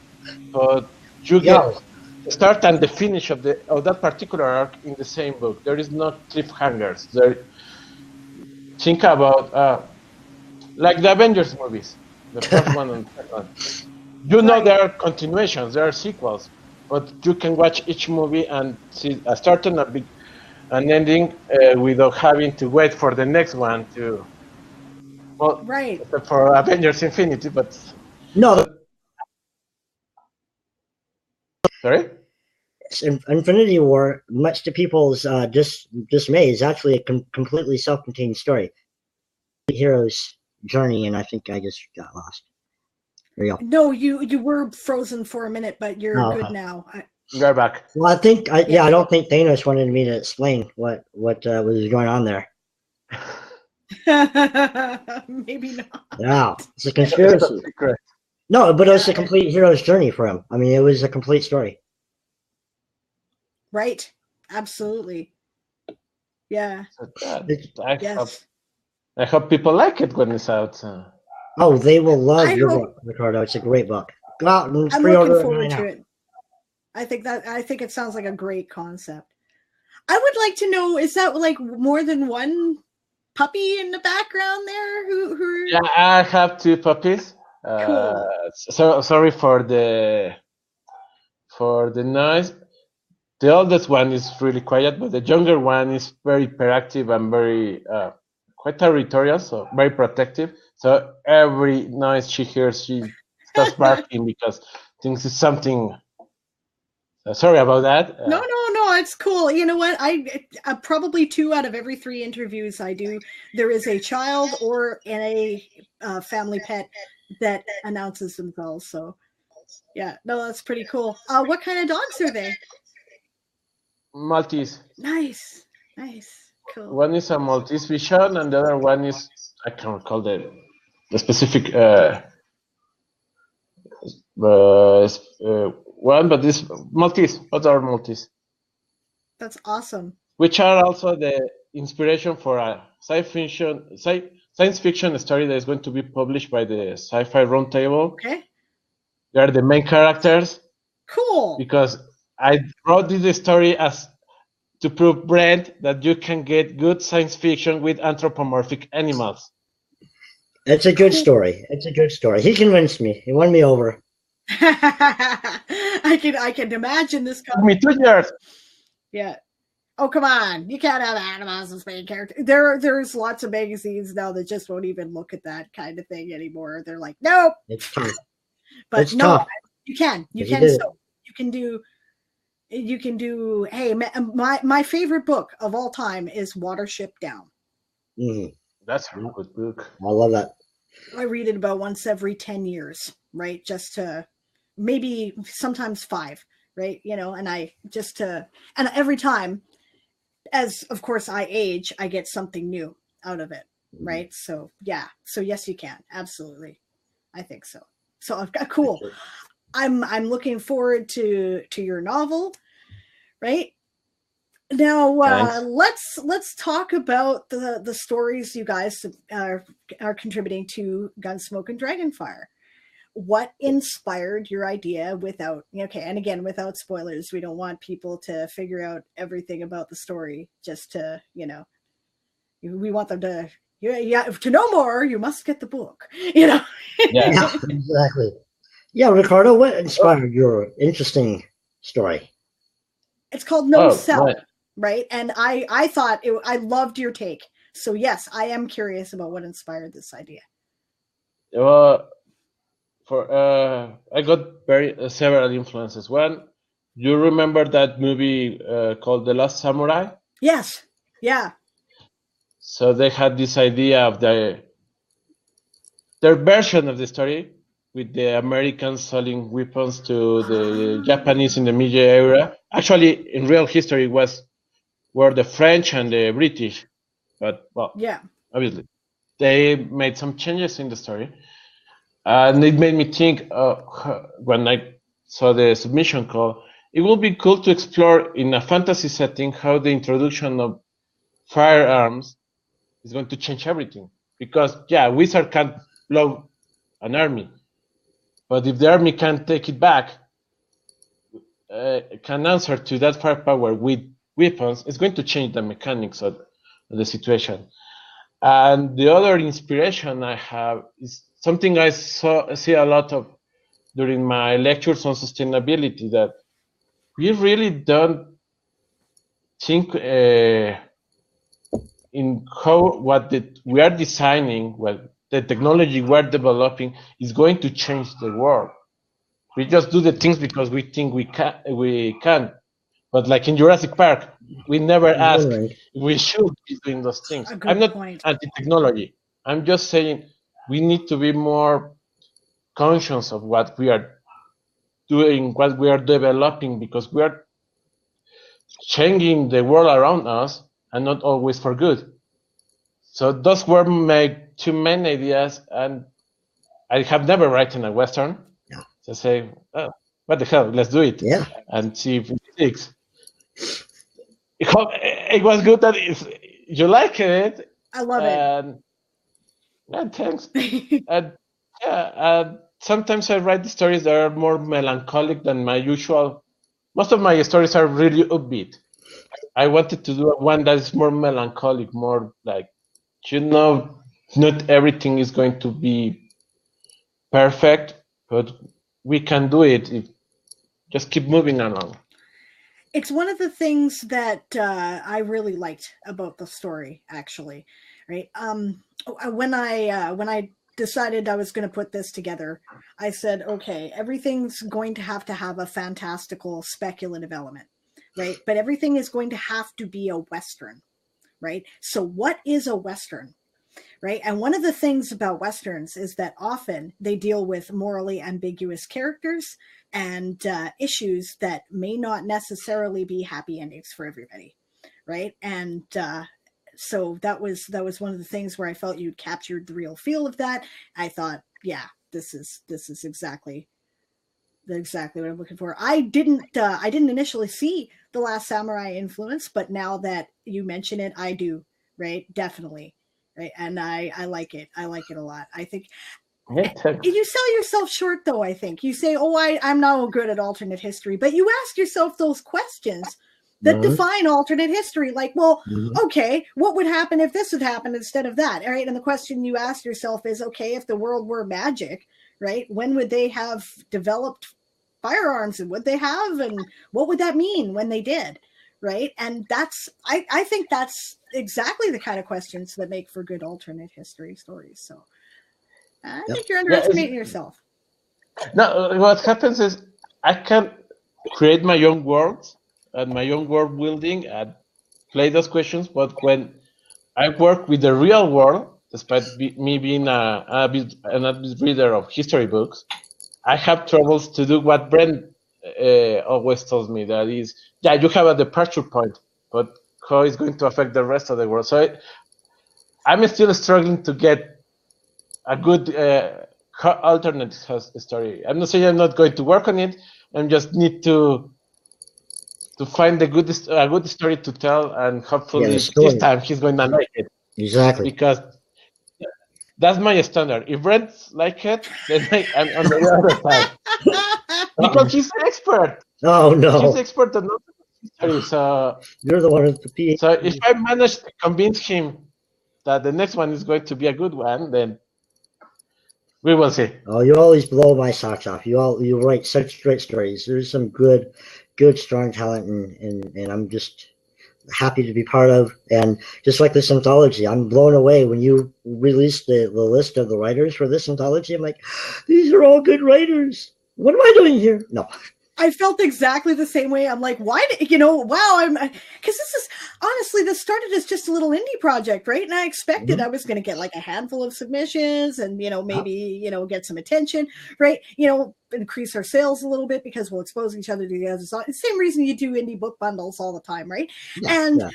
but you get the start and the finish of that particular arc in the same book. There is no cliffhangers. Think about like the Avengers movies, the first one and second. There are continuations, there are sequels, but you can watch each movie and see a start and an ending without having to wait for the next one to. Well, right. For Avengers Infinity, but no. Sorry? Infinity War, much to people's dismay, is actually a completely self-contained story. The hero's journey, and I think I just got lost. There you go. No, you were frozen for a minute, but you're good now. You're back. Well, I think I don't think Thanos wanted me to explain what was going on there. Maybe not. Yeah, it's a conspiracy. No, but it was a complete hero's journey for him. I mean, it was a complete story. Right. Absolutely. Yeah. I hope people like it when it's out. Oh, they will love your book, Ricardo. It's a great book. Go out and pre-order it right now. I think it sounds like a great concept. I would like to know, is that like more than one puppy in the background there? Who? Yeah, I have 2 puppies. Cool. So sorry for the noise. The oldest one is really quiet, but the younger one is very hyperactive and very quite territorial, so very protective. So every noise she hears, she starts barking because thinks it's something. Sorry about that. No, it's cool. You know what? I probably 2 out of every 3 interviews I do, there is a child or a family pet that announces themselves. So, yeah, no, that's pretty cool. What kind of dogs are they? Maltese. Nice, cool. One is a Maltese Bichon, and the other one is, I can't recall the specific one, but this Maltese. What are Maltese? That's awesome. Which are also the inspiration for a science fiction story that is going to be published by the Sci-Fi Roundtable. Okay. They are the main characters. Cool. Because I wrote this story as to prove, Brent, that you can get good science fiction with anthropomorphic animals. It's a good story. He convinced me. He won me over. I can imagine this. Took me 2 years. Yeah. Oh, come on. You can't have animals as main characters. There's lots of magazines now that just won't even look at that kind of thing anymore. They're like, nope. It's tough. But it's no, tough. you can. So you can do. Hey, my favorite book of all time is Watership Down. Mm-hmm. That's a really good book. I love that. I read it about once every 10 years, right? Just to maybe sometimes 5, right? You know, and every time, as of course I age, I get something new out of it, right? So yeah, so yes, you can, absolutely. I think so. So I've got cool. I'm looking forward to your novel, right? Now let's talk about the stories you guys are contributing to Gunsmoke and Dragonfire. What inspired your idea without and again without spoilers? We don't want people to figure out everything about the story just to we want them to to know more. You must get the book. Yeah, exactly. Yeah, Ricardo, what inspired your interesting story? It's called No Cell. Right. And I thought I loved your take. So yes, I am curious about what inspired this idea. I got several influences. One, you remember that movie called The Last Samurai? Yes. Yeah. So they had this idea of their version of the story with the Americans selling weapons to the Japanese in the Meiji era. Actually, in real history, were the French and the British, but obviously they made some changes in the story, and it made me think when I saw the submission call, it would be cool to explore in a fantasy setting how the introduction of firearms is going to change everything. Because wizard can't blow an army, but if the army can't take it back, can answer to that firepower with weapons, it's going to change the mechanics of the situation. And the other inspiration I have is something I see a lot of during my lectures on sustainability, that we really don't think in what we are designing, the technology we're developing is going to change the world. We just do the things because we think we can. But like in Jurassic Park, we never ask if we should be doing those things. I'm not anti-technology. I'm just saying we need to be more conscious of what we are doing, what we are developing, because we are changing the world around us, and not always for good. So those were my 2 main ideas, and I have never written a Western. Yeah. So say, what the hell, let's do it. Yeah. And see if it sticks. It was good that you like it. I love it. Yeah, thanks. And sometimes I write the stories that are more melancholic than my usual. Most of my stories are really upbeat. I wanted to do one that is more melancholic, more like, not everything is going to be perfect, but we can do it. Just keep moving along. It's one of the things that I really liked about the story, actually. Right? When I decided I was going to put this together, I said, okay, everything's going to have a fantastical, speculative element, right? But everything is going to have to be a Western, right? So, what is a Western? Right. And one of the things about Westerns is that often they deal with morally ambiguous characters and issues that may not necessarily be happy endings for everybody. Right. And so that was one of the things where I felt you'd captured the real feel of that. I thought, yeah, this is exactly what I'm looking for. I didn't initially see The Last Samurai influence, but now that you mention it, I do. Right. Definitely. Right. And I like it. I like it a lot. I think you sell yourself short, though. I think you say, oh, I'm not good at alternate history, but you ask yourself those questions that define alternate history. Like, well, okay, what would happen if this had happened instead of that? All right. And the question you ask yourself is, okay, if the world were magic, right, when would they have developed firearms, and would they have, and what would that mean when they did? Right. And I think that's exactly the kind of questions that make for good alternate history stories. So I think you're underestimating yourself. No, what happens is I can create my own worlds and my own world building and play those questions. But when I work with the real world, despite me being an avid reader of history books, I have troubles to do what Brent always tells me, that is, yeah, you have a departure point, but how it's going to affect the rest of the world. So I'm still struggling to get a good alternate story. I'm not saying I'm not going to work on it. I just need to find a good story to tell, and hopefully this time he's going to like it. Exactly. Because that's my standard. If Brent like it, then I'm on the other side. Because he's an expert. Oh no, he's an expert on history. So you're the one with the PhD. So if I manage to convince him that the next one is going to be a good one, then we will see. Oh, you always blow my socks off. You write such great stories. There's some good, strong talent, and I'm just happy to be part of. And just like this anthology, I'm blown away when you released the list of the writers for this anthology. I'm like, these are all good writers. What am I doing here? No. I felt exactly the same way. I'm like, why, because this is, honestly, this started as just a little indie project, right? And I expected I was going to get like a handful of submissions and, maybe, get some attention, right? Increase our sales a little bit because we'll expose each other to the others. It's the same reason you do indie book bundles all the time, right? But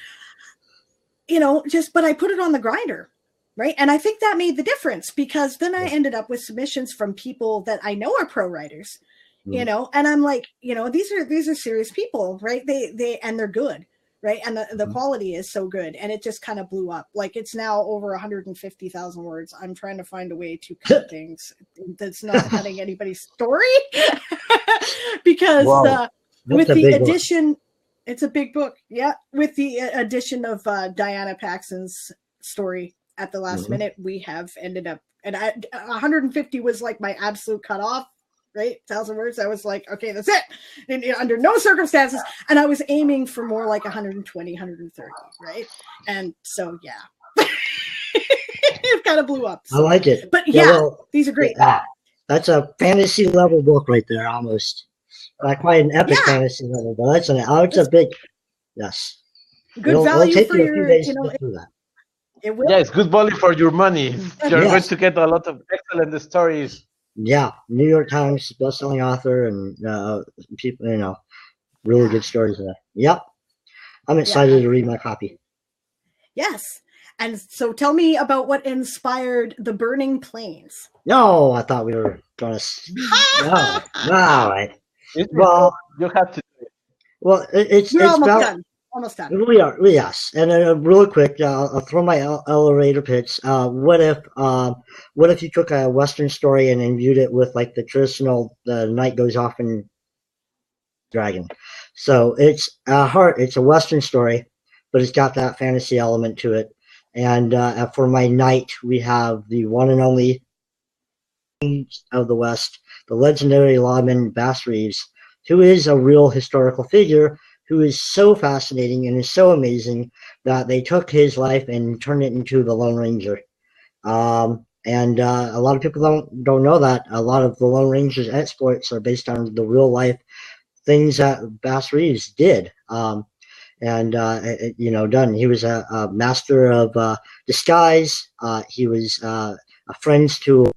I put it on the grinder. Right. And I think that made the difference, because then I ended up with submissions from people that I know are pro writers, and I'm like, these are serious people, right? And they're good. Right. And the quality is so good. And it just kind of blew up. Like, it's now over 150,000 words. I'm trying to find a way to cut things that's not cutting anybody's story because with the addition, it's a big book. Yeah. With the addition of Diana Paxson's story at the last minute, we have ended up, and 150 was like my absolute cutoff, right? 1,000 words. I was like, okay, that's it. And, under no circumstances. And I was aiming for more like 120, 130, right? And so, yeah, it kind of blew up. So. I like it. But these are great. That's a fantasy level book right there, almost. Not quite an epic fantasy level, but it's a big, yes. Good value for your, It will. Yeah, it's good value for your money. You're going to get a lot of excellent stories. Yeah, New York Times best-selling author, and people, really good stories there. Yep, I'm excited to read my copy. Yes, and so tell me about what inspired The Burning Plains. No, I thought we were going to. No, all right. Well, you have to do it. Well, it's almost about, done. Almost done. We are, yes. And really quick, I'll throw my elevator pitch. What if you took a Western story and imbued it with like the traditional knight goes off and dragon? So it's a Western story, but it's got that fantasy element to it. And for my knight, we have the one and only of the West, the legendary lawman Bass Reeves, who is a real historical figure, who is so fascinating and is so amazing that they took his life and turned it into the Lone Ranger. And a lot of people don't know that. A lot of the Lone Ranger's exploits are based on the real life things that Bass Reeves did. Done. He was a master of disguise. He was a friend to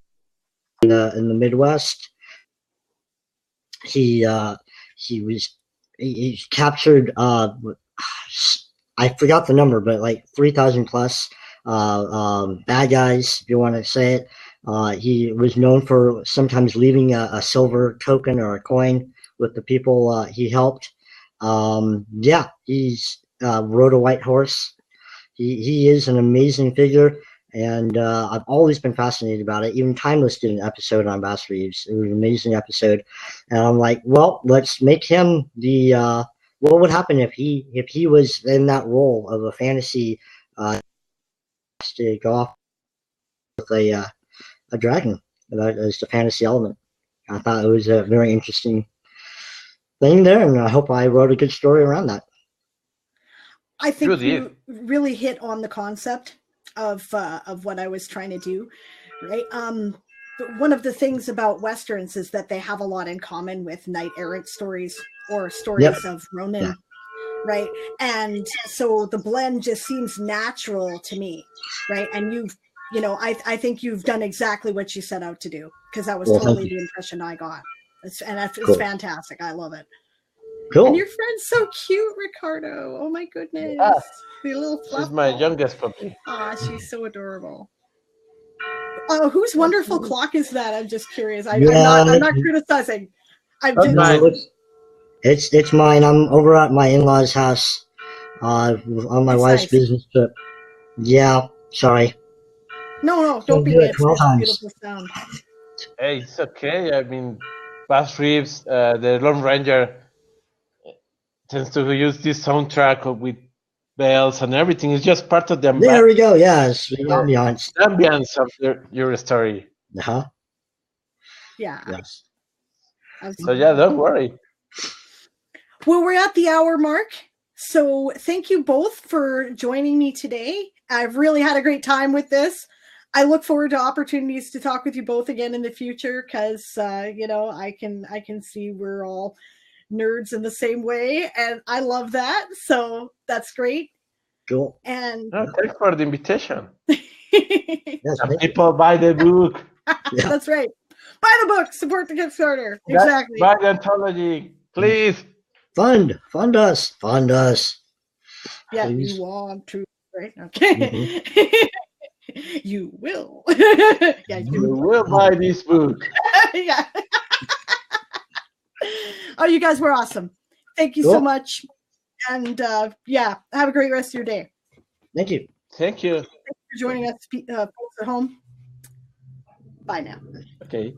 in the Midwest. He captured I forgot the number, but like 3,000 plus bad guys, if you want to say it. He was known for sometimes leaving a silver token or a coin with the people he helped. He's rode a white horse. He is an amazing figure, and I've always been fascinated about it. Even Timeless did an episode on Bass Reeves. It was an amazing episode, and I'm like, well, let's make him the. What would happen if he was in that role of a fantasy to go off with a dragon as the fantasy element? I thought it was a very interesting thing there, and I hope I wrote a good story around that. I think you really hit on the concept of what I was trying to do, right? But one of the things about Westerns is that they have a lot in common with knight errant stories or stories of Ronin, right? And so the blend just seems natural to me, right? And I think you've done exactly what you set out to do, because that was totally the impression I got. It's fantastic. I love it. Cool. And your friend's so cute, Ricardo. Oh my goodness. Yeah. The little She's my youngest puppy. She's so adorable. Oh, whose wonderful clock is that? I'm just curious. I'm not criticizing. It's mine. I'm over at my in-laws' house on my wife's business trip. Yeah, sorry. No, don't be. It's a beautiful sound. Hey, it's okay. I mean, Bass Reeves, the Lone Ranger, tends to use this soundtrack with bells and everything. It's just part of them. There we go. Yes, the ambiance. The ambience of your story. Uh-huh. Yeah. Yes. So yeah, don't worry. Well, we're at the hour mark. So thank you both for joining me today. I've really had a great time with this. I look forward to opportunities to talk with you both again in the future, because I can see we're all nerds in the same way, and I love that. So that's great. Cool. And thanks for the invitation. Yes, people buy the book. Yeah. That's right. Buy the book. Support the Kickstarter. Exactly. Buy the anthology, please. Fund us. Yeah, please. you want to, right? Okay. Mm-hmm. You will. Yeah, you will buy this book. Yeah. Oh, you guys were awesome. Thank you so much. And have a great rest of your day. Thank you. Thank you. Thanks for joining us, folks at home. Bye now. Okay.